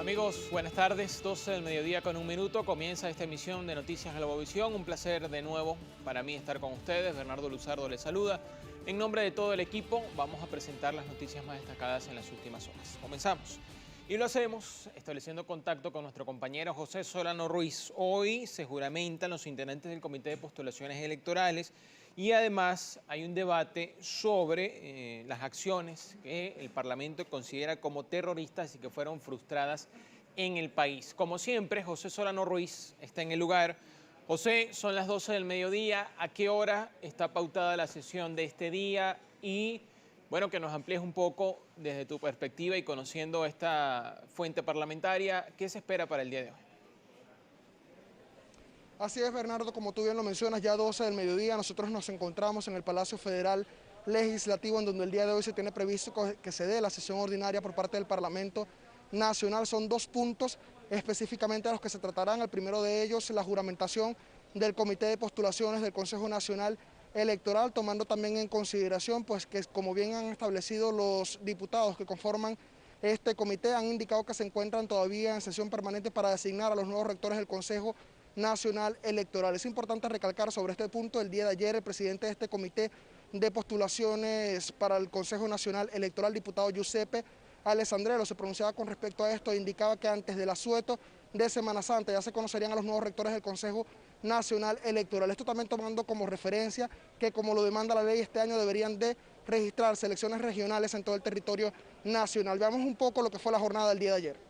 Amigos, buenas tardes, 12 del mediodía con 1 minuto, comienza esta emisión de Noticias Globovisión. Un placer de nuevo para mí estar con ustedes. Bernardo Luzardo les saluda. En nombre de todo el equipo vamos a presentar las noticias más destacadas en las últimas horas. Comenzamos. Y lo hacemos estableciendo contacto con nuestro compañero José Solano Ruiz. Hoy se juramentan los integrantes del Comité de Postulaciones Electorales y además hay un debate sobre las acciones que el Parlamento considera como terroristas y que fueron frustradas en el país. Como siempre, José Solano Ruiz está en el lugar. José, son las 12 del mediodía. ¿A qué hora está pautada la sesión de este día? Y bueno, que nos amplíes un poco desde tu perspectiva y conociendo esta fuente parlamentaria, ¿qué se espera para el día de hoy? Así es, Bernardo, como tú bien lo mencionas, ya 12 del mediodía, nosotros nos encontramos en el Palacio Federal Legislativo, en donde el día de hoy se tiene previsto que se dé la sesión ordinaria por parte del Parlamento Nacional. Son 2 puntos específicamente a los que se tratarán. El primero de ellos, la juramentación del Comité de Postulaciones del Consejo Nacional Electoral, tomando también en consideración pues que, como bien han establecido los diputados que conforman este comité, han indicado que se encuentran todavía en sesión permanente para designar a los nuevos rectores del Consejo Nacional Electoral. Es importante recalcar sobre este punto: el día de ayer el presidente de este comité de postulaciones para el Consejo Nacional Electoral, diputado Giuseppe Alessandrello, se pronunciaba con respecto a esto e indicaba que antes del asueto de Semana Santa ya se conocerían a los nuevos rectores del Consejo Nacional Electoral. Esto también tomando como referencia que, como lo demanda la ley, este año deberían de registrarse elecciones regionales en todo el territorio nacional. Veamos un poco lo que fue la jornada del día de ayer.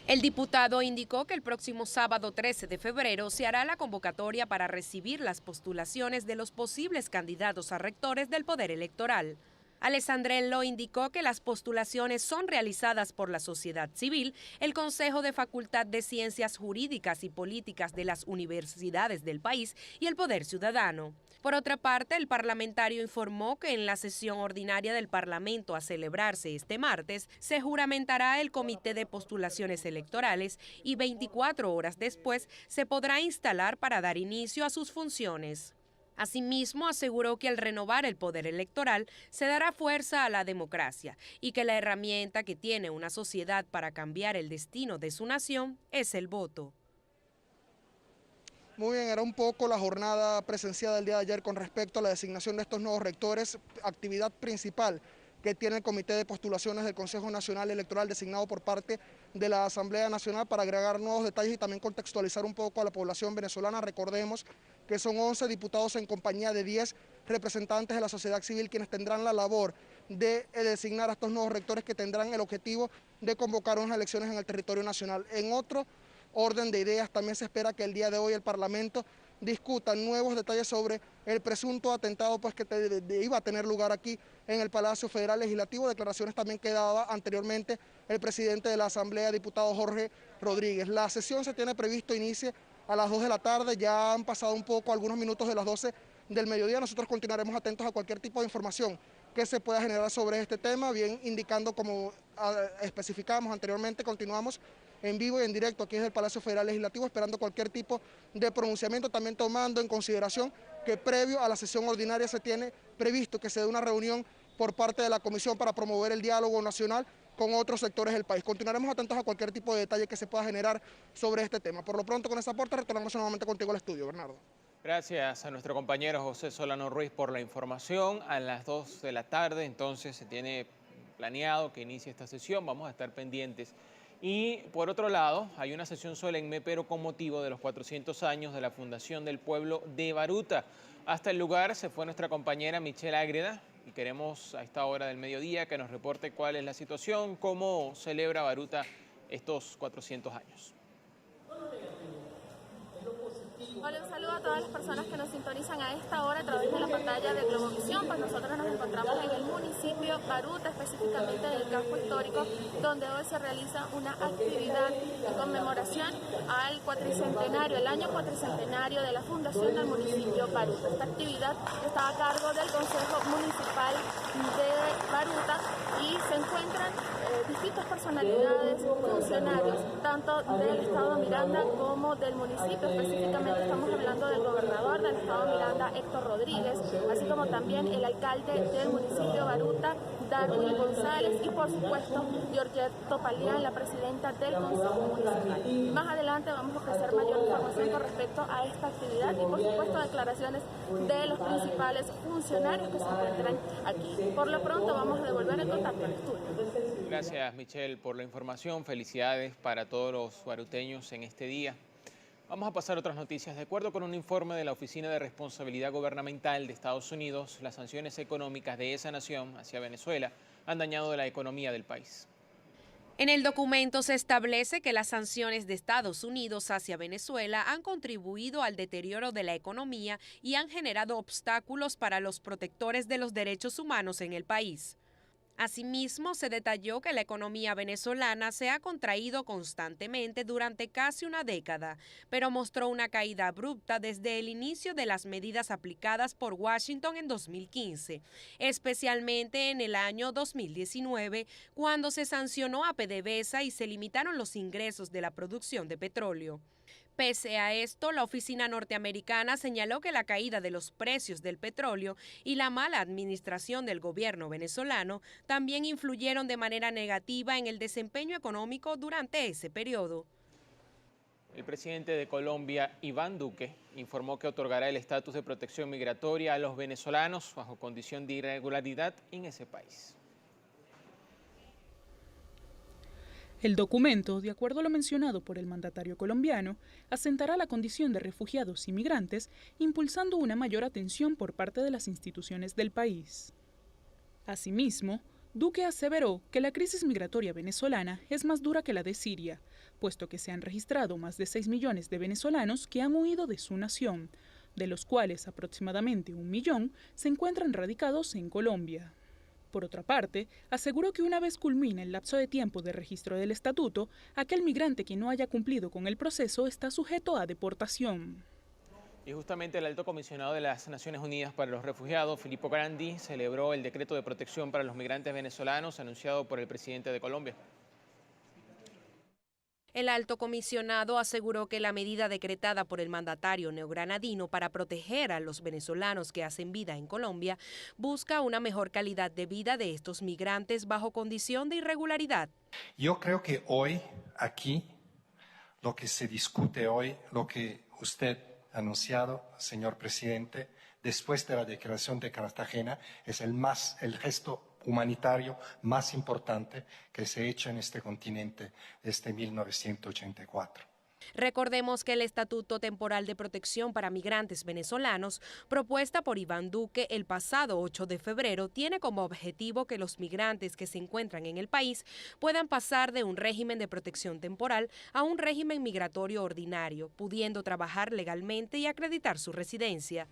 El diputado indicó que el próximo sábado 13 de febrero se hará la convocatoria para recibir las postulaciones de los posibles candidatos a rectores del Poder Electoral. Alessandrello indicó que las postulaciones son realizadas por la sociedad civil, el Consejo de Facultad de Ciencias Jurídicas y Políticas de las universidades del país y el Poder Ciudadano. Por otra parte, el parlamentario informó que en la sesión ordinaria del Parlamento a celebrarse este martes se juramentará el Comité de Postulaciones Electorales y 24 horas después se podrá instalar para dar inicio a sus funciones. Asimismo, aseguró que al renovar el poder electoral se dará fuerza a la democracia y que la herramienta que tiene una sociedad para cambiar el destino de su nación es el voto. Muy bien, era un poco la jornada presenciada el día de ayer con respecto a la designación de estos nuevos rectores, actividad principal que tiene el Comité de Postulaciones del Consejo Nacional Electoral designado por parte de la Asamblea Nacional para agregar nuevos detalles y también contextualizar un poco a la población venezolana. Recordemos que son 11 diputados en compañía de 10 representantes de la sociedad civil quienes tendrán la labor de designar a estos nuevos rectores, que tendrán el objetivo de convocar unas elecciones en el territorio nacional. En otro orden de ideas, también se espera que el día de hoy el Parlamento discuta nuevos detalles sobre el presunto atentado pues, que iba a tener lugar aquí en el Palacio Federal Legislativo. Declaraciones también que daba anteriormente el presidente de la Asamblea, diputado Jorge Rodríguez. La sesión se tiene previsto inicie a las 2 de la tarde, ya han pasado un poco, algunos minutos de las 12 del mediodía. Nosotros continuaremos atentos a cualquier tipo de información que se pueda generar sobre este tema, bien indicando, como especificamos anteriormente, continuamos en vivo y en directo aquí desde el Palacio Federal Legislativo, esperando cualquier tipo de pronunciamiento, también tomando en consideración que previo a la sesión ordinaria se tiene previsto que se dé una reunión por parte de la Comisión para promover el diálogo nacional con otros sectores del país. Continuaremos atentos a cualquier tipo de detalle que se pueda generar sobre este tema. Por lo pronto, con ese aporte, retornamos nuevamente contigo al estudio, Bernardo. Gracias a nuestro compañero José Solano Ruiz por la información. A las 2 de la tarde, entonces, se tiene planeado que inicie esta sesión. Vamos a estar pendientes. Y por otro lado, hay una sesión solemne, pero con motivo de los 400 años de la fundación del pueblo de Baruta. Hasta el lugar se fue nuestra compañera Michelle Ágreda y queremos a esta hora del mediodía que nos reporte cuál es la situación, cómo celebra Baruta estos 400 años. Hola, un saludo a todas las personas que nos sintonizan a esta hora a través de la pantalla de Globovisión. Pues nosotros nos encontramos en el municipio Baruta, específicamente en el casco histórico, donde hoy se realiza una actividad de conmemoración al cuatricentenario, el año cuatricentenario de la fundación del municipio Baruta. Esta actividad está a cargo del Consejo Municipal de Baruta y se encuentran distintas personalidades, funcionarios, tanto del Estado Miranda como del municipio. Específicamente estamos hablando del gobernador del Estado Miranda, Héctor Rodríguez, así como también el alcalde del municipio Baruta, Darwin González, y por supuesto Georgette Topalián, la presidenta del Consejo Municipal. Más adelante vamos a ofrecer mayor información con respecto a esta actividad y por supuesto declaraciones de los principales funcionarios que se encuentran aquí. Por lo pronto vamos a devolver el contacto al estudio. Gracias, Michelle, por la información. Felicidades para todos los baruteños en este día. Vamos a pasar a otras noticias. De acuerdo con un informe de la Oficina de Responsabilidad Gubernamental de Estados Unidos, las sanciones económicas de esa nación hacia Venezuela han dañado la economía del país. En el documento se establece que las sanciones de Estados Unidos hacia Venezuela han contribuido al deterioro de la economía y han generado obstáculos para los protectores de los derechos humanos en el país. Asimismo, se detalló que la economía venezolana se ha contraído constantemente durante casi una década, pero mostró una caída abrupta desde el inicio de las medidas aplicadas por Washington en 2015, especialmente en el año 2019, cuando se sancionó a PDVSA y se limitaron los ingresos de la producción de petróleo. Pese a esto, la oficina norteamericana señaló que la caída de los precios del petróleo y la mala administración del gobierno venezolano también influyeron de manera negativa en el desempeño económico durante ese periodo. El presidente de Colombia, Iván Duque, informó que otorgará el estatus de protección migratoria a los venezolanos bajo condición de irregularidad en ese país. El documento, de acuerdo a lo mencionado por el mandatario colombiano, asentará la condición de refugiados y migrantes, impulsando una mayor atención por parte de las instituciones del país. Asimismo, Duque aseveró que la crisis migratoria venezolana es más dura que la de Siria, puesto que se han registrado más de 6 millones de venezolanos que han huido de su nación, de los cuales aproximadamente 1 millón se encuentran radicados en Colombia. Por otra parte, aseguró que una vez culmine el lapso de tiempo de registro del estatuto, aquel migrante que no haya cumplido con el proceso está sujeto a deportación. Y justamente el alto comisionado de las Naciones Unidas para los Refugiados, Filippo Grandi, celebró el decreto de protección para los migrantes venezolanos anunciado por el presidente de Colombia. El alto comisionado aseguró que la medida decretada por el mandatario neogranadino para proteger a los venezolanos que hacen vida en Colombia busca una mejor calidad de vida de estos migrantes bajo condición de irregularidad. Yo creo que hoy, aquí, lo que se discute hoy, lo que usted ha anunciado, señor presidente, después de la declaración de Cartagena, es el gesto humanitario más importante que se ha hecho en este continente desde 1984. Recordemos que el Estatuto Temporal de Protección para Migrantes Venezolanos, propuesta por Iván Duque el pasado 8 de febrero, tiene como objetivo que los migrantes que se encuentran en el país puedan pasar de un régimen de protección temporal a un régimen migratorio ordinario, pudiendo trabajar legalmente y acreditar su residencia.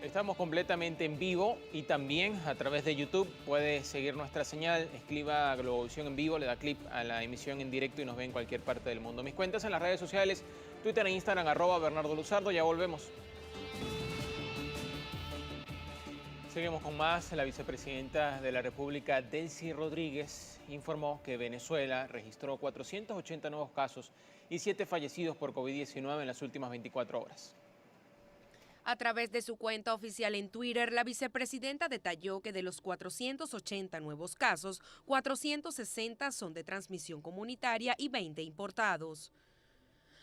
Estamos completamente en vivo y también a través de YouTube puede seguir nuestra señal, escriba Globovisión en vivo, le da clic a la emisión en directo y nos ve en cualquier parte del mundo. Mis cuentas en las redes sociales, Twitter e Instagram, @Bernardo Luzardo, ya volvemos. Seguimos con más. La vicepresidenta de la República, Delcy Rodríguez, informó que Venezuela registró 480 nuevos casos y 7 fallecidos por COVID-19 en las últimas 24 horas. A través de su cuenta oficial en Twitter, la vicepresidenta detalló que de los 480 nuevos casos, 460 son de transmisión comunitaria y 20 importados.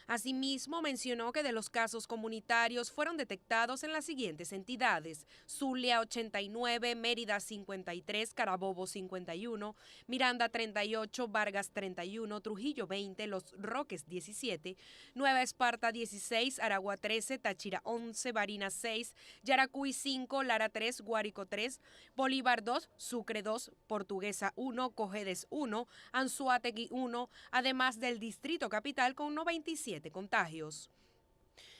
Asimismo, mencionó que de los casos comunitarios fueron detectados en las siguientes entidades: Zulia 89, Mérida 53, Carabobo 51, Miranda 38, Vargas 31, Trujillo 20, Los Roques 17, Nueva Esparta 16, Aragua 13, Táchira 11, Barinas 6, Yaracuy 5, Lara 3, Guárico 3, Bolívar 2, Sucre 2, Portuguesa 1, Cojedes 1, Anzoátegui 1, además del Distrito Capital con 97 contagios.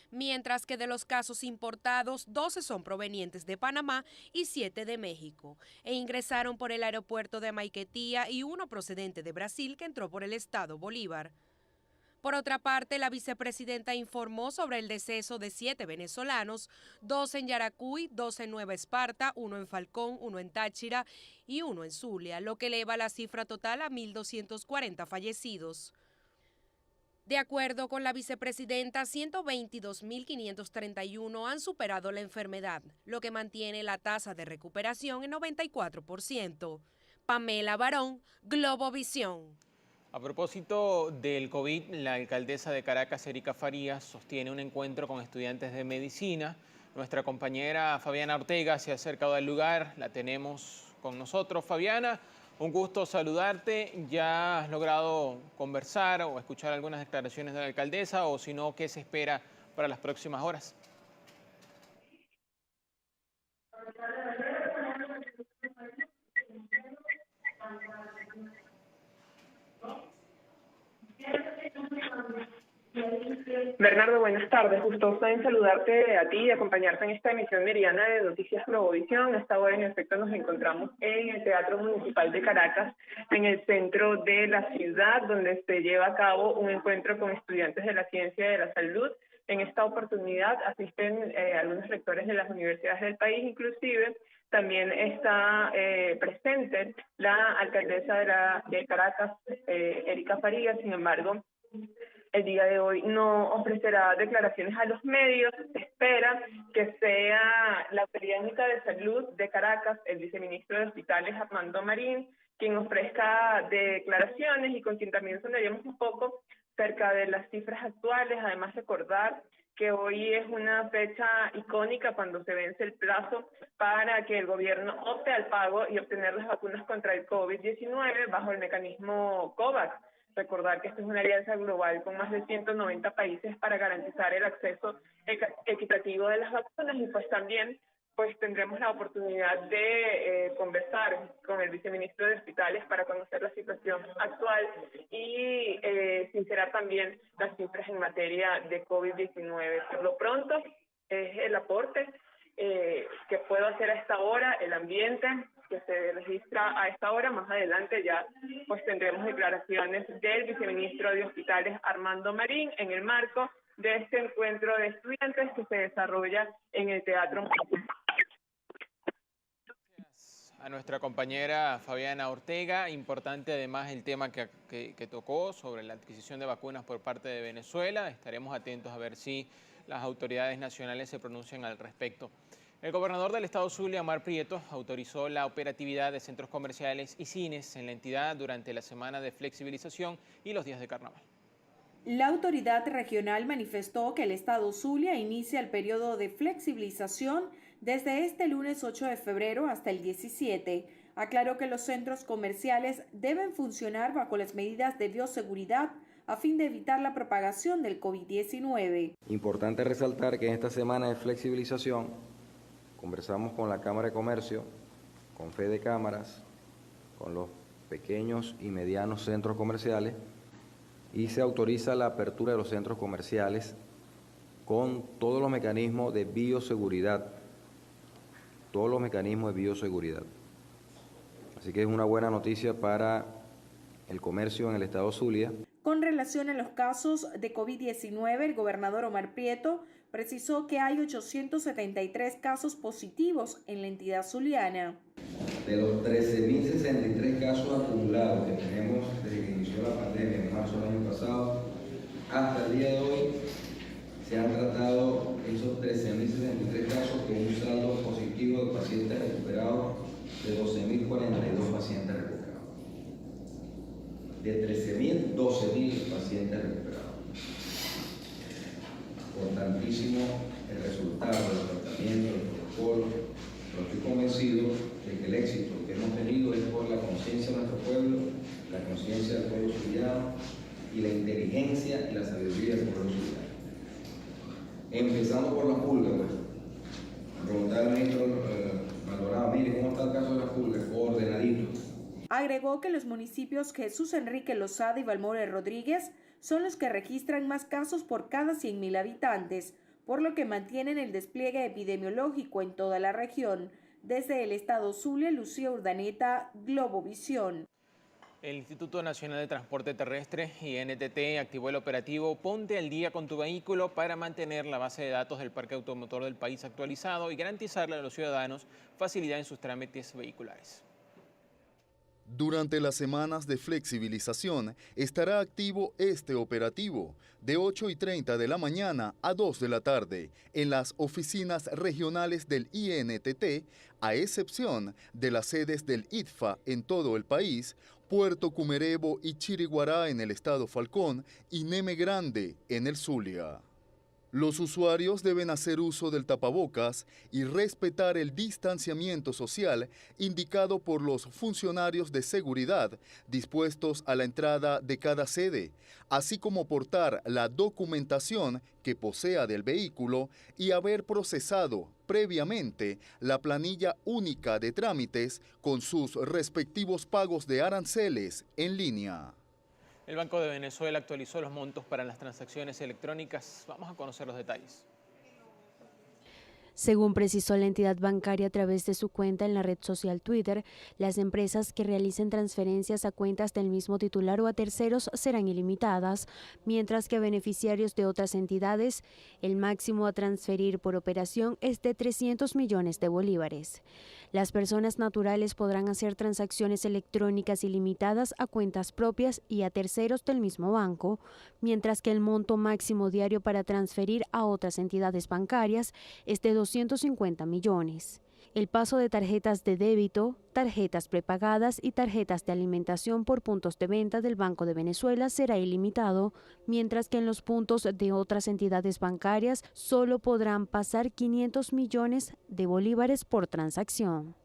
Mientras que de los casos importados, 12 son provenientes de Panamá y 7 de México, e ingresaron por el aeropuerto de Maiquetía y uno procedente de Brasil que entró por el estado Bolívar. Por otra parte, la vicepresidenta informó sobre el deceso de 7 venezolanos, 2 en Yaracuy, 2 en Nueva Esparta, 1 en Falcón, 1 en Táchira y 1 en Zulia, lo que eleva la cifra total a 1.240 fallecidos. De acuerdo con la vicepresidenta, 122.531 han superado la enfermedad, lo que mantiene la tasa de recuperación en 94%. Pamela Barón, Globovisión. A propósito del COVID, la alcaldesa de Caracas, Erika Farías, sostiene un encuentro con estudiantes de medicina. Nuestra compañera Fabiana Ortega se ha acercado al lugar, la tenemos con nosotros. Fabiana, un gusto saludarte. ¿Ya has logrado conversar o escuchar algunas declaraciones de la alcaldesa o si no, qué se espera para las próximas horas? Bernardo, buenas tardes. Gustoso en saludarte a ti y acompañarte en esta emisión meridiana de Noticias Globovisión. A esta hora, en efecto, nos encontramos en el Teatro Municipal de Caracas, en el centro de la ciudad, donde se lleva a cabo un encuentro con estudiantes de la ciencia y de la salud. En esta oportunidad asisten algunos rectores de las universidades del país, inclusive también está presente la alcaldesa de Caracas, Erika Farías. Sin embargo, el día de hoy no ofrecerá declaraciones a los medios. Se espera que sea la Autoridad de Salud de Caracas, el viceministro de Hospitales, Armando Marín, quien ofrezca declaraciones y con quien también sondearemos un poco cerca de las cifras actuales. Además, recordar que hoy es una fecha icónica cuando se vence el plazo para que el gobierno opte al pago y obtener las vacunas contra el COVID-19 bajo el mecanismo COVAX. Recordar que esta es una alianza global con más de 190 países para garantizar el acceso equitativo de las vacunas y pues también tendremos la oportunidad de conversar con el viceministro de Hospitales para conocer la situación actual y sincerar también las cifras en materia de COVID-19. Por lo pronto es el aporte que puedo hacer a esta hora, el ambiente que se registra a esta hora. Más adelante ya tendremos declaraciones del viceministro de Hospitales, Armando Marín, en el marco de este encuentro de estudiantes que se desarrolla en el Teatro. A nuestra compañera Fabiana Ortega. Importante además el tema que tocó sobre la adquisición de vacunas por parte de Venezuela. Estaremos atentos a ver si las autoridades nacionales se pronuncian al respecto. El gobernador del estado Zulia, Omar Prieto, autorizó la operatividad de centros comerciales y cines en la entidad durante la semana de flexibilización y los días de carnaval. La autoridad regional manifestó que el estado Zulia inicia el periodo de flexibilización desde este lunes 8 de febrero hasta el 17. Aclaró que los centros comerciales deben funcionar bajo las medidas de bioseguridad a fin de evitar la propagación del COVID-19. Importante resaltar que en esta semana de flexibilización conversamos con la Cámara de Comercio, con Fede Cámaras, con los pequeños y medianos centros comerciales y se autoriza la apertura de los centros comerciales con todos los mecanismos de bioseguridad. Así que es una buena noticia para el comercio en el estado Zulia. Con relación a los casos de COVID-19, el gobernador Omar Prieto precisó que hay 873 casos positivos en la entidad zuliana. De los 13.063 casos acumulados que tenemos desde que inició la pandemia en marzo del año pasado, hasta el día de hoy se han tratado esos 13.063 casos con un saldo positivo de pacientes recuperados de 12.042 pacientes recuperados. De 13.000, 12.000 pacientes recuperados. Importantísimo el resultado del tratamiento, del protocolo, pero estoy convencido de que el éxito que hemos tenido es por la conciencia de nuestro pueblo, la conciencia del pueblo zuliano y la inteligencia y la sabiduría del pueblo zuliano. Empezando por la pulga, preguntar al ministro Maldonado, mire, ¿cómo está el caso de la pulga? Ordenadito. Agregó que los municipios Jesús Enrique Lozada y Balmore Rodríguez son los que registran más casos por cada 100.000 habitantes, por lo que mantienen el despliegue epidemiológico en toda la región. Desde el estado Zulia, Lucía Urdaneta, Globovisión. El Instituto Nacional de Transporte Terrestre, INTT, activó el operativo Ponte al Día con tu Vehículo para mantener la base de datos del parque automotor del país actualizado y garantizarle a los ciudadanos facilidad en sus trámites vehiculares. Durante las semanas de flexibilización estará activo este operativo de 8:30 de la mañana a 2 de la tarde en las oficinas regionales del INTT, a excepción de las sedes del ITFA en todo el país, Puerto Cumerebo y Chiriguará en el estado Falcón y Neme Grande en el Zulia. Los usuarios deben hacer uso del tapabocas y respetar el distanciamiento social indicado por los funcionarios de seguridad dispuestos a la entrada de cada sede, así como portar la documentación que posea del vehículo y haber procesado previamente la planilla única de trámites con sus respectivos pagos de aranceles en línea. El Banco de Venezuela actualizó los montos para las transacciones electrónicas. Vamos a conocer los detalles. Según precisó la entidad bancaria a través de su cuenta en la red social Twitter, las empresas que realicen transferencias a cuentas del mismo titular o a terceros serán ilimitadas, mientras que a beneficiarios de otras entidades, el máximo a transferir por operación es de 300 millones de bolívares. Las personas naturales podrán hacer transacciones electrónicas ilimitadas a cuentas propias y a terceros del mismo banco, mientras que el monto máximo diario para transferir a otras entidades bancarias es de 250 millones. El paso de tarjetas de débito, tarjetas prepagadas y tarjetas de alimentación por puntos de venta del Banco de Venezuela será ilimitado, mientras que en los puntos de otras entidades bancarias solo podrán pasar 500 millones de bolívares por transacción.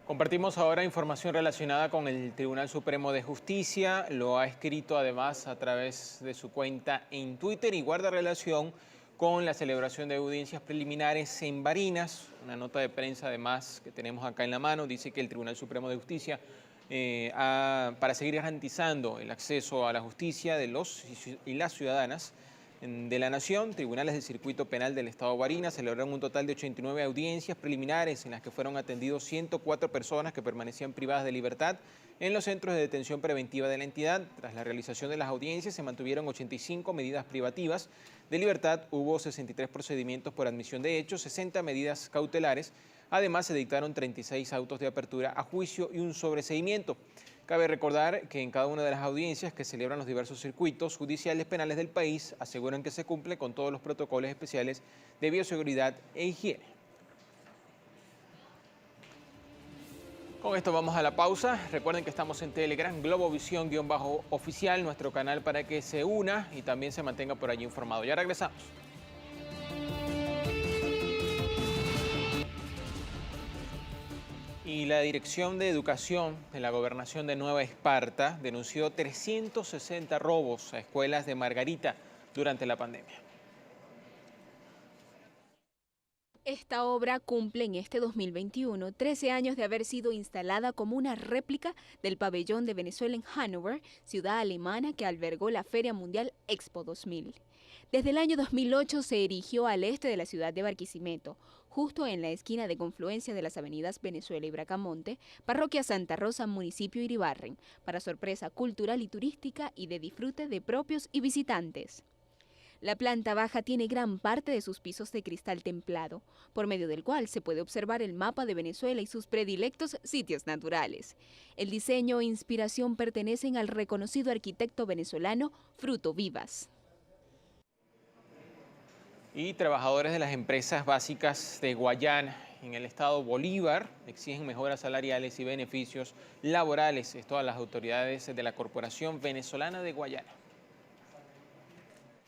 Compartimos ahora información relacionada con el Tribunal Supremo de Justicia. Lo ha escrito además a través de su cuenta en Twitter y guarda relación con la celebración de audiencias preliminares en Barinas. Una nota de prensa además que tenemos acá en la mano dice que el Tribunal Supremo de Justicia, para seguir garantizando el acceso a la justicia de los y las ciudadanas de la Nación, tribunales del Circuito Penal del Estado de Barinas celebraron un total de 89 audiencias preliminares en las que fueron atendidos 104 personas que permanecían privadas de libertad en los centros de detención preventiva de la entidad. Tras la realización de las audiencias se mantuvieron 85 medidas privativas de libertad, hubo 63 procedimientos por admisión de hechos, 60 medidas cautelares, además se dictaron 36 autos de apertura a juicio y un sobreseimiento. Cabe recordar que en cada una de las audiencias que celebran los diversos circuitos judiciales penales del país aseguran que se cumple con todos los protocolos especiales de bioseguridad e higiene. Con esto vamos a la pausa. Recuerden que estamos en Telegram, Globovisión_oficial, nuestro canal para que se una y también se mantenga por allí informado. Ya regresamos. Y la Dirección de Educación de la Gobernación de Nueva Esparta denunció 360 robos a escuelas de Margarita durante la pandemia. Esta obra cumple en este 2021 13 años de haber sido instalada como una réplica del pabellón de Venezuela en Hannover, ciudad alemana que albergó la Feria Mundial Expo 2000. Desde el año 2008 se erigió al este de la ciudad de Barquisimeto, justo en la esquina de confluencia de las avenidas Venezuela y Bracamonte, parroquia Santa Rosa, municipio Iribarren, para sorpresa cultural y turística y de disfrute de propios y visitantes. La planta baja tiene gran parte de sus pisos de cristal templado, por medio del cual se puede observar el mapa de Venezuela y sus predilectos sitios naturales. El diseño e inspiración pertenecen al reconocido arquitecto venezolano Fruto Vivas. Y trabajadores de las empresas básicas de Guayana, en el estado Bolívar, exigen mejoras salariales y beneficios laborales. Esto a las autoridades de la Corporación Venezolana de Guayana.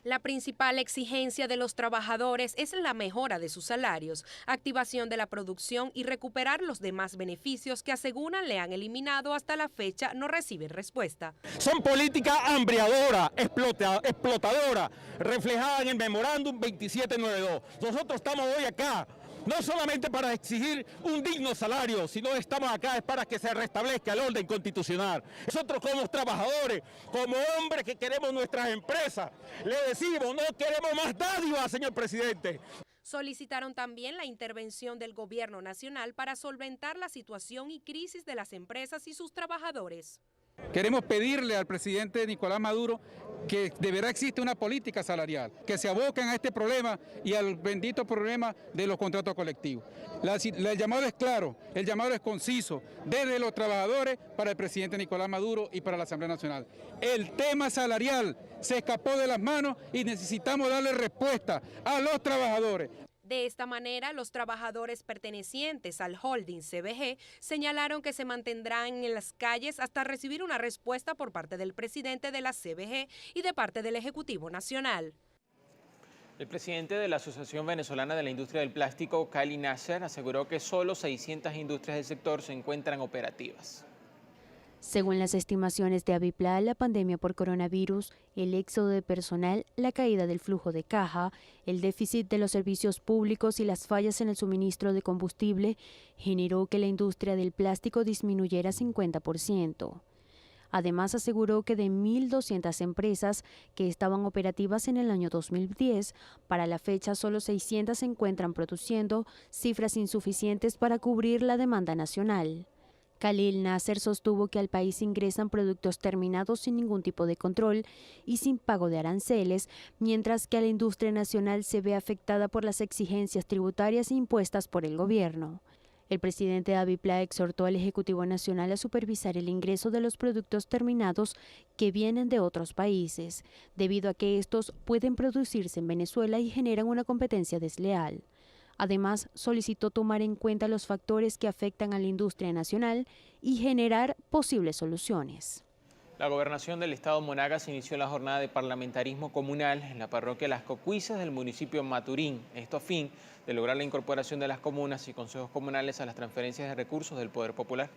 La principal exigencia de los trabajadores es la mejora de sus salarios, activación de la producción y recuperar los demás beneficios que aseguran le han eliminado hasta la fecha no reciben respuesta. Son políticas hambriadoras, explotadoras, reflejadas en el memorándum 2792. Nosotros estamos hoy acá no solamente para exigir un digno salario, sino estamos acá es para que se restablezca el orden constitucional. Nosotros como trabajadores, como hombres que queremos nuestras empresas, le decimos, no queremos más dádivas, señor presidente. Solicitaron también la intervención del gobierno nacional para solventar la situación y crisis de las empresas y sus trabajadores. Queremos pedirle al presidente Nicolás Maduro que de verdad existe una política salarial, que se aboquen a este problema y al bendito problema de los contratos colectivos. El llamado es claro, el llamado es conciso, desde los trabajadores para el presidente Nicolás Maduro y para la Asamblea Nacional. El tema salarial se escapó de las manos y necesitamos darle respuesta a los trabajadores. De esta manera, los trabajadores pertenecientes al holding CBG señalaron que se mantendrán en las calles hasta recibir una respuesta por parte del presidente de la CBG y de parte del Ejecutivo Nacional. El presidente de la Asociación Venezolana de la Industria del Plástico, Cali Nasser, aseguró que solo 600 industrias del sector se encuentran operativas. Según las estimaciones de Avipla, la pandemia por coronavirus, el éxodo de personal, la caída del flujo de caja, el déficit de los servicios públicos y las fallas en el suministro de combustible generó que la industria del plástico disminuyera 50%. Además, aseguró que de 1.200 empresas que estaban operativas en el año 2010, para la fecha solo 600 se encuentran produciendo, cifras insuficientes para cubrir la demanda nacional. Khalil Nasser sostuvo que al país ingresan productos terminados sin ningún tipo de control y sin pago de aranceles, mientras que a la industria nacional se ve afectada por las exigencias tributarias impuestas por el gobierno. El presidente de Avipla exhortó al Ejecutivo Nacional a supervisar el ingreso de los productos terminados que vienen de otros países, debido a que estos pueden producirse en Venezuela y generan una competencia desleal. Además, solicitó tomar en cuenta los factores que afectan a la industria nacional y generar posibles soluciones. La Gobernación del Estado Monagas inició la jornada de parlamentarismo comunal en la parroquia Las Cocuizas del municipio Maturín. Esto a fin de lograr la incorporación de las comunas y consejos comunales a las transferencias de recursos del Poder Popular.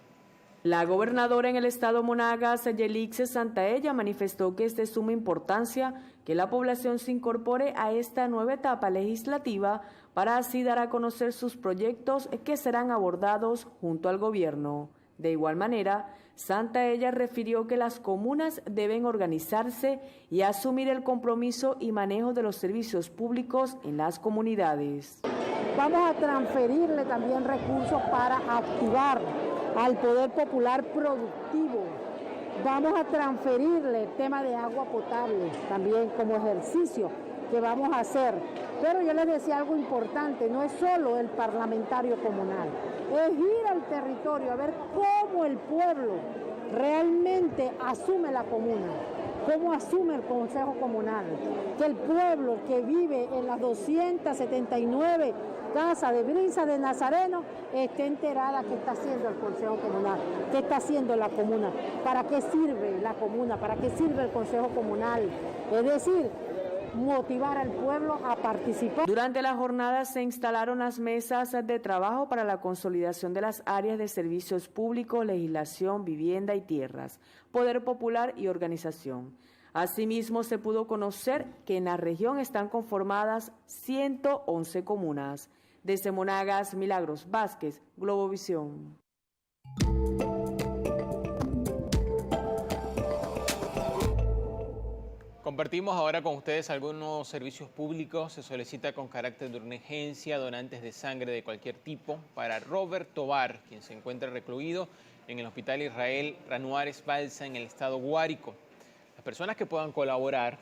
La gobernadora en el estado Monagas, Yelixe Santaella, manifestó que es de suma importancia que la población se incorpore a esta nueva etapa legislativa para así dar a conocer sus proyectos que serán abordados junto al gobierno. De igual manera, Santaella refirió que las comunas deben organizarse y asumir el compromiso y manejo de los servicios públicos en las comunidades. Vamos a transferirle también recursos para activar al Poder Popular productivo. Vamos a transferirle el tema de agua potable también como ejercicio que vamos a hacer. Pero yo les decía algo importante, no es solo el parlamentario comunal, es ir al territorio a ver cómo el pueblo realmente asume la comuna, cómo asume el consejo comunal, que el pueblo que vive en las 279 casas de Brisa de Nazareno esté enterada qué está haciendo el consejo comunal, qué está haciendo la comuna, para qué sirve la comuna, para qué sirve el consejo comunal, es decir, motivar al pueblo a participar. Durante la jornada se instalaron las mesas de trabajo para la consolidación de las áreas de servicios públicos, legislación, vivienda y tierras, poder popular y organización. Asimismo, se pudo conocer que en la región están conformadas 111 comunas. Desde Monagas, Milagros Vázquez, Globovisión. Compartimos ahora con ustedes algunos servicios públicos. Se solicita con carácter de urgencia donantes de sangre de cualquier tipo para Robert Tobar, quien se encuentra recluido en el Hospital Israel Ranuares Balsa en el estado Guárico. Las personas que puedan colaborar,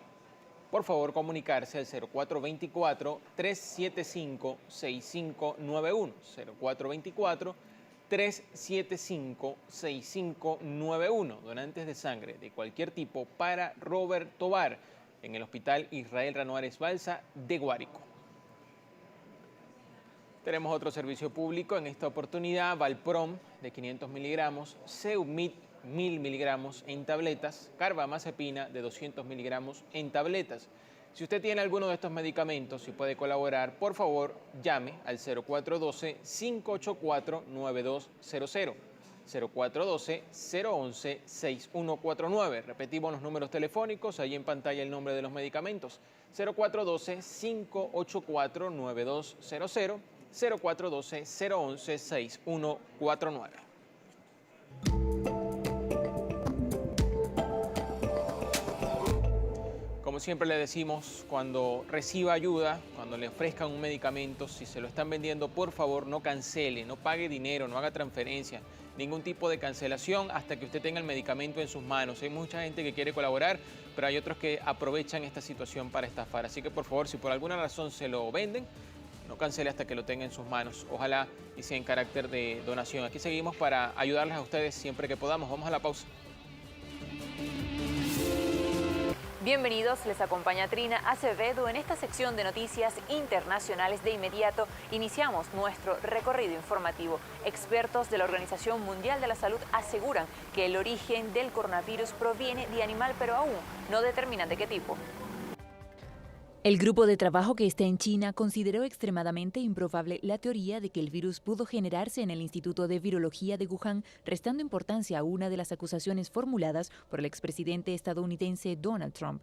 por favor comunicarse al 0424-375-6591. 0424-375-6591. Donantes de sangre de cualquier tipo para Robert Tobar en el Hospital Israel Ranuares Balsa de Guárico. Tenemos otro servicio público, en esta oportunidad Valprom de 500 miligramos, Seumit 1000 miligramos en tabletas, carbamazepina de 200 miligramos en tabletas. Si usted tiene alguno de estos medicamentos y puede colaborar, por favor llame al 0412-584-9200, 0412-011-6149. Repetimos los números telefónicos, ahí en pantalla el nombre de los medicamentos, 0412-584-9200, 0412-011-6149. Como siempre le decimos, cuando reciba ayuda, cuando le ofrezcan un medicamento, si se lo están vendiendo, por favor no cancele, no pague dinero, no haga transferencia, ningún tipo de cancelación hasta que usted tenga el medicamento en sus manos. Hay mucha gente que quiere colaborar, pero hay otros que aprovechan esta situación para estafar. Así que por favor, si por alguna razón se lo venden, no cancele hasta que lo tenga en sus manos. Ojalá y sea en carácter de donación. Aquí seguimos para ayudarles a ustedes siempre que podamos. Vamos a la pausa. Bienvenidos, les acompaña Trina Acevedo en esta sección de noticias internacionales. De inmediato iniciamos nuestro recorrido informativo. Expertos de la Organización Mundial de la Salud aseguran que el origen del coronavirus proviene de animal, pero aún no determinan de qué tipo. El grupo de trabajo que está en China consideró extremadamente improbable la teoría de que el virus pudo generarse en el Instituto de Virología de Wuhan, restando importancia a una de las acusaciones formuladas por el expresidente estadounidense Donald Trump.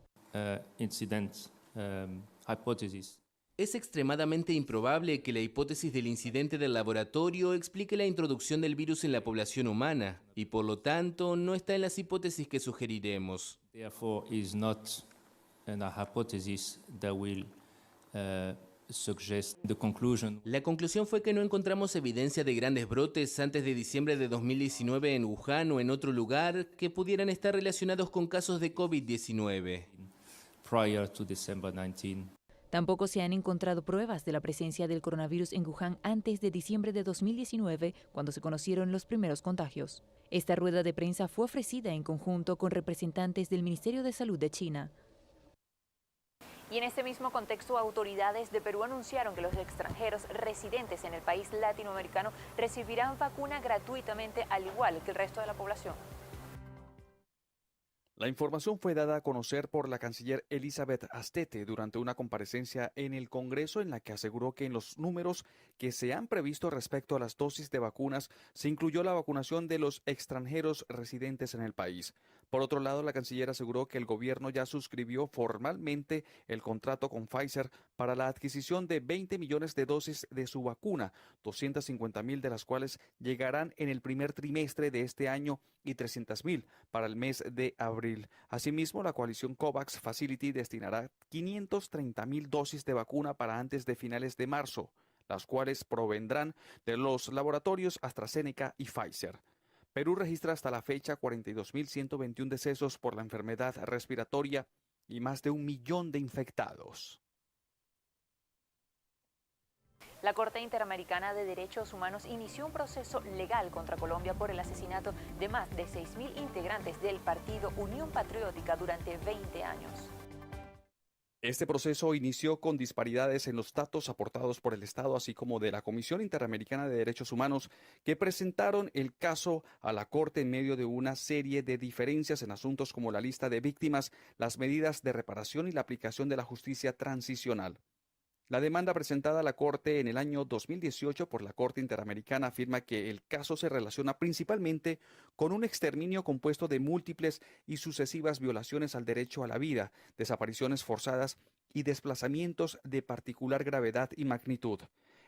Es extremadamente improbable que la hipótesis del incidente del laboratorio explique la introducción del virus en la población humana y por lo tanto no está en las hipótesis que sugeriremos. La conclusión fue que no encontramos evidencia de grandes brotes antes de diciembre de 2019 en Wuhan o en otro lugar que pudieran estar relacionados con casos de COVID-19. Tampoco se han encontrado pruebas de la presencia del coronavirus en Wuhan antes de diciembre de 2019, cuando se conocieron los primeros contagios. Esta rueda de prensa fue ofrecida en conjunto con representantes del Ministerio de Salud de China. Y en este mismo contexto, autoridades de Perú anunciaron que los extranjeros residentes en el país latinoamericano recibirán vacuna gratuitamente, al igual que el resto de la población. La información fue dada a conocer por la canciller Elizabeth Astete durante una comparecencia en el Congreso, en la que aseguró que en los números que se han previsto respecto a las dosis de vacunas se incluyó la vacunación de los extranjeros residentes en el país. Por otro lado, la canciller aseguró que el gobierno ya suscribió formalmente el contrato con Pfizer para la adquisición de 20 millones de dosis de su vacuna, 250.000 de las cuales llegarán en el primer trimestre de este año y 300.000 para el mes de abril. Asimismo, la coalición COVAX Facility destinará 530.000 dosis de vacuna para antes de finales de marzo, las cuales provendrán de los laboratorios AstraZeneca y Pfizer. Perú registra hasta la fecha 42.121 decesos por la enfermedad respiratoria y más de 1 millón de infectados. La Corte Interamericana de Derechos Humanos inició un proceso legal contra Colombia por el asesinato de más de 6.000 integrantes del partido Unión Patriótica durante 20 años. Este proceso inició con disparidades en los datos aportados por el Estado, así como de la Comisión Interamericana de Derechos Humanos, que presentaron el caso a la Corte en medio de una serie de diferencias en asuntos como la lista de víctimas, las medidas de reparación y la aplicación de la justicia transicional. La demanda presentada a la Corte en el año 2018 por la Corte Interamericana afirma que el caso se relaciona principalmente con un exterminio compuesto de múltiples y sucesivas violaciones al derecho a la vida, desapariciones forzadas y desplazamientos de particular gravedad y magnitud.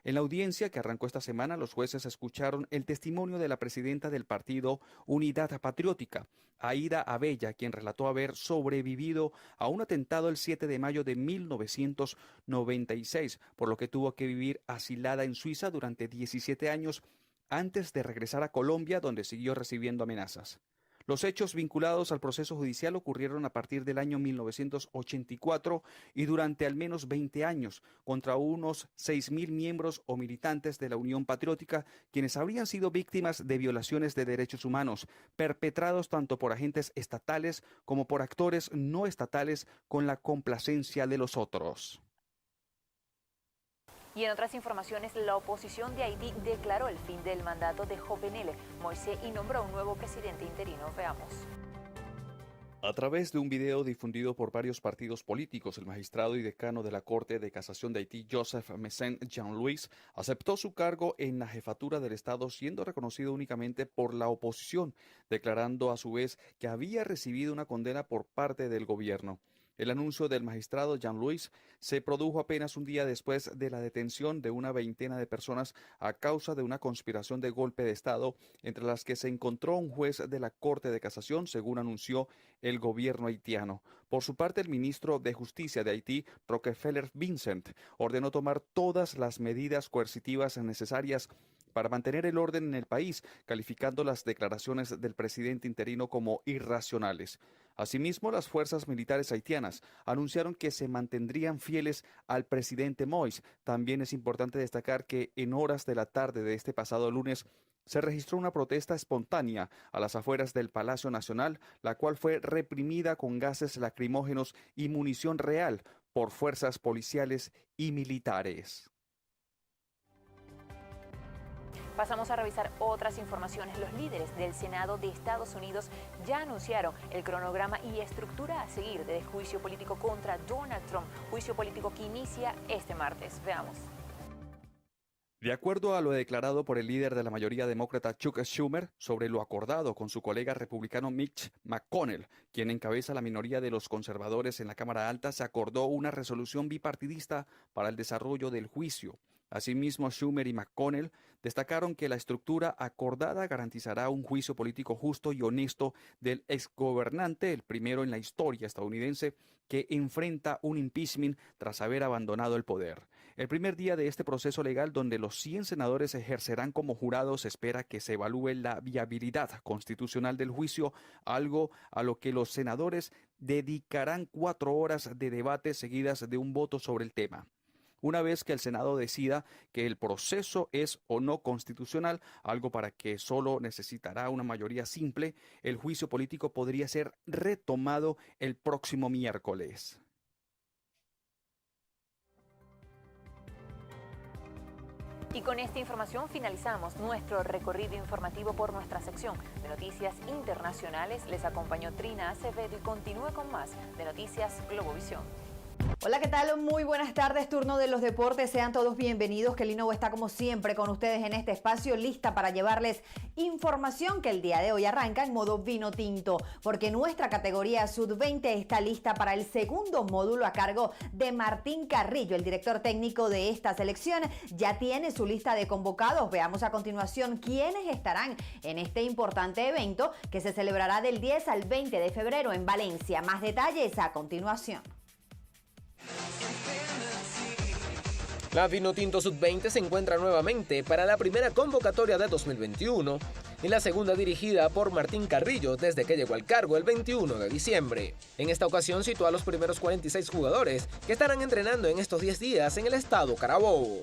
En la audiencia que arrancó esta semana, los jueces escucharon el testimonio de la presidenta del partido Unidad Patriótica, Aida Abella, quien relató haber sobrevivido a un atentado el 7 de mayo de 1996, por lo que tuvo que vivir asilada en Suiza durante 17 años antes de regresar a Colombia, donde siguió recibiendo amenazas. Los hechos vinculados al proceso judicial ocurrieron a partir del año 1984 y durante al menos 20 años contra unos 6.000 miembros o militantes de la Unión Patriótica, quienes habrían sido víctimas de violaciones de derechos humanos, perpetrados tanto por agentes estatales como por actores no estatales con la complacencia de los otros. Y en otras informaciones, la oposición de Haití declaró el fin del mandato de Jovenel Moïse y nombró un nuevo presidente interino. Veamos. A través de un video difundido por varios partidos políticos, el magistrado y decano de la Corte de Casación de Haití, Joseph Messin Jean-Louis, aceptó su cargo en la jefatura del Estado, siendo reconocido únicamente por la oposición, declarando a su vez que había recibido una condena por parte del gobierno. El anuncio del magistrado Jean-Louis se produjo apenas un día después de la detención de una veintena de personas a causa de una conspiración de golpe de Estado, entre las que se encontró un juez de la Corte de Casación, según anunció el gobierno haitiano. Por su parte, el ministro de Justicia de Haití, Rockefeller Vincent, ordenó tomar todas las medidas coercitivas necesarias para mantener el orden en el país, calificando las declaraciones del presidente interino como irracionales. Asimismo, las fuerzas militares haitianas anunciaron que se mantendrían fieles al presidente Moïse. También es importante destacar que en horas de la tarde de este pasado lunes se registró una protesta espontánea a las afueras del Palacio Nacional, la cual fue reprimida con gases lacrimógenos y munición real por fuerzas policiales y militares. Pasamos a revisar otras informaciones. Los líderes del Senado de Estados Unidos ya anunciaron el cronograma y estructura a seguir del juicio político contra Donald Trump, juicio político que inicia este martes. Veamos. De acuerdo a lo declarado por el líder de la mayoría demócrata Chuck Schumer sobre lo acordado con su colega republicano Mitch McConnell, quien encabeza la minoría de los conservadores en la Cámara Alta, se acordó una resolución bipartidista para el desarrollo del juicio. Asimismo, Schumer y McConnell destacaron que la estructura acordada garantizará un juicio político justo y honesto del exgobernante, el primero en la historia estadounidense que enfrenta un impeachment tras haber abandonado el poder. El primer día de este proceso legal, donde los 100 senadores ejercerán como jurados, se espera que se evalúe la viabilidad constitucional del juicio, algo a lo que los senadores dedicarán 4 horas de debate seguidas de un voto sobre el tema. Una vez que el Senado decida que el proceso es o no constitucional, algo para que solo necesitará una mayoría simple, el juicio político podría ser retomado el próximo miércoles. Y con esta información finalizamos nuestro recorrido informativo por nuestra sección de noticias internacionales. Les acompañó Trina Acevedo y continúe con más de Noticias Globovisión. Hola, ¿qué tal? Muy buenas tardes, turno de los deportes. Sean todos bienvenidos. Kelly Novo está como siempre con ustedes en este espacio, lista para llevarles información que el día de hoy arranca en modo vino tinto, porque nuestra categoría Sub-20 está lista para el segundo módulo a cargo de Martín Carrillo, el director técnico de esta selección. Ya tiene su lista de convocados. Veamos a continuación quiénes estarán en este importante evento que se celebrará del 10 al 20 de febrero en Valencia. Más detalles a continuación. La Vinotinto Sub-20 se encuentra nuevamente para la primera convocatoria de 2021 y la segunda dirigida por Martín Carrillo desde que llegó al cargo el 21 de diciembre. En esta ocasión citó a los primeros 46 jugadores que estarán entrenando en estos 10 días en el estado Carabobo.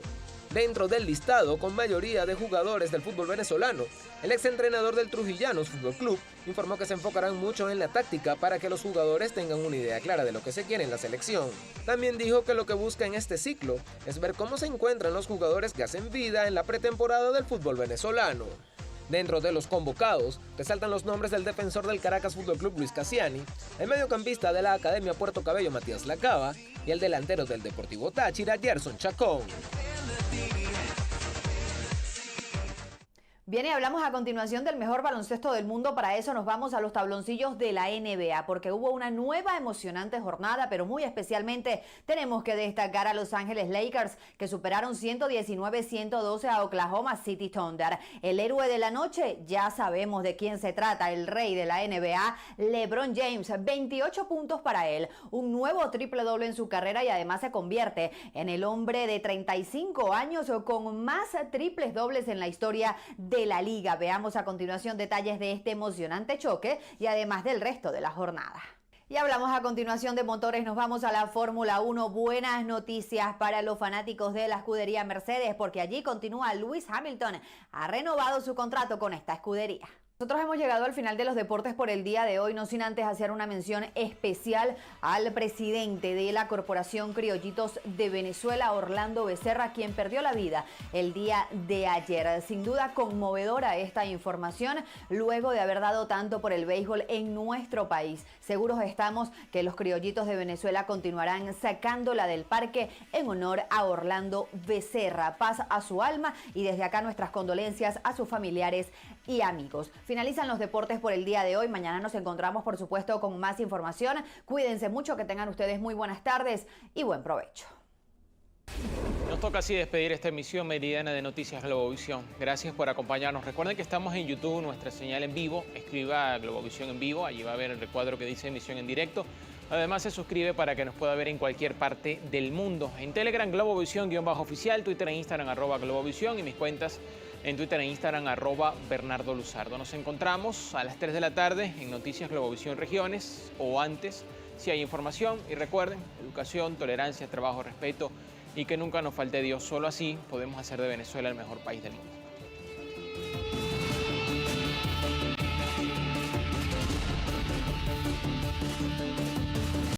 Dentro del listado, con mayoría de jugadores del fútbol venezolano, el exentrenador del Trujillanos Fútbol Club informó que se enfocarán mucho en la táctica para que los jugadores tengan una idea clara de lo que se quiere en la selección. También dijo que lo que busca en este ciclo es ver cómo se encuentran los jugadores que hacen vida en la pretemporada del fútbol venezolano. Dentro de los convocados, resaltan los nombres del defensor del Caracas Fútbol Club Luis Cassiani, el mediocampista de la Academia Puerto Cabello Matías Lacaba y el delantero del Deportivo Táchira Gerson Chacón. Bien, y hablamos a continuación del mejor baloncesto del mundo. Para eso nos vamos a los tabloncillos de la NBA, porque hubo una nueva emocionante jornada, pero muy especialmente tenemos que destacar a Los Ángeles Lakers, que superaron 119-112 a Oklahoma City Thunder. El héroe de la noche, ya sabemos de quién se trata, el rey de la NBA, LeBron James, 28 puntos para él, un nuevo triple doble en su carrera y además se convierte en el hombre de 35 años con más triples dobles en la historia de la liga. Veamos a continuación detalles de este emocionante choque y además del resto de la jornada. Y hablamos a continuación de motores, nos vamos a la Fórmula 1. Buenas noticias para los fanáticos de la escudería Mercedes, porque allí continúa Lewis Hamilton. Ha renovado su contrato con esta escudería. Nosotros hemos llegado al final de los deportes por el día de hoy, no sin antes hacer una mención especial al presidente de la Corporación Criollitos de Venezuela, Orlando Becerra, quien perdió la vida el día de ayer. Sin duda conmovedora esta información, luego de haber dado tanto por el béisbol en nuestro país. Seguros estamos que los Criollitos de Venezuela continuarán sacándola del parque en honor a Orlando Becerra. Paz a su alma y desde acá nuestras condolencias a sus familiares y amigos. Finalizan los deportes por el día de hoy. Mañana nos encontramos, por supuesto, con más información. Cuídense mucho, que tengan ustedes muy buenas tardes y buen provecho. Nos toca así despedir esta emisión meridiana de Noticias Globovisión. Gracias por acompañarnos. Recuerden que estamos en YouTube, nuestra señal en vivo. Escriba Globovisión en vivo, allí va a ver el recuadro que dice emisión en directo. Además se suscribe para que nos pueda ver en cualquier parte del mundo. En Telegram, Globovisión_oficial, Twitter e Instagram, @Globovisión, y mis cuentas en Twitter e Instagram, @Bernardo Luzardo. Nos encontramos a las 3 de la tarde en Noticias Globovisión Regiones, o antes, si hay información. Y recuerden, educación, tolerancia, trabajo, respeto, y que nunca nos falte Dios. Solo así podemos hacer de Venezuela el mejor país del mundo.